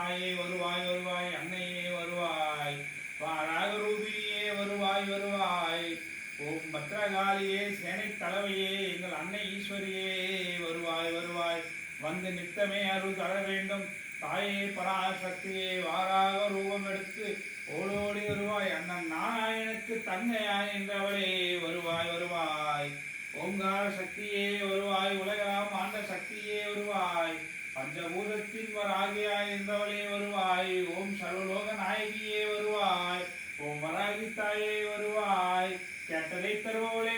தாயே வருவாய் வருவாய், அன்னையே வருவாய், வாராக ரூபினியே வருவாய் வருவாய். ஓம் பத்ரகாளியே சேனை தலைவையே எங்கள் அன்னை ஈஸ்வரியே வருவாய் வருவாய். வந்து நித்தமே அருள் தர வேண்டும் தாயே பராசக்தியே, வாராக ரூபம் எடுத்து ஓடோடி வருவாய். அண்ணன் நாராயணுக்கு தங்கையாய் என்றவளே வருவாய் வருவாய். ஓங்கார சக்தியே வருவாய், உலகலாம் ஆண்ட சக்தியே வருவாய். பஞ்சபூதத்தின் வராகியாய் என்றவளே வருவாய். ஓம் சர்வலோக நாயகியே வருவாய். ஓம் வராகி தாயே வருவாய். கேட்டதை தருபவளே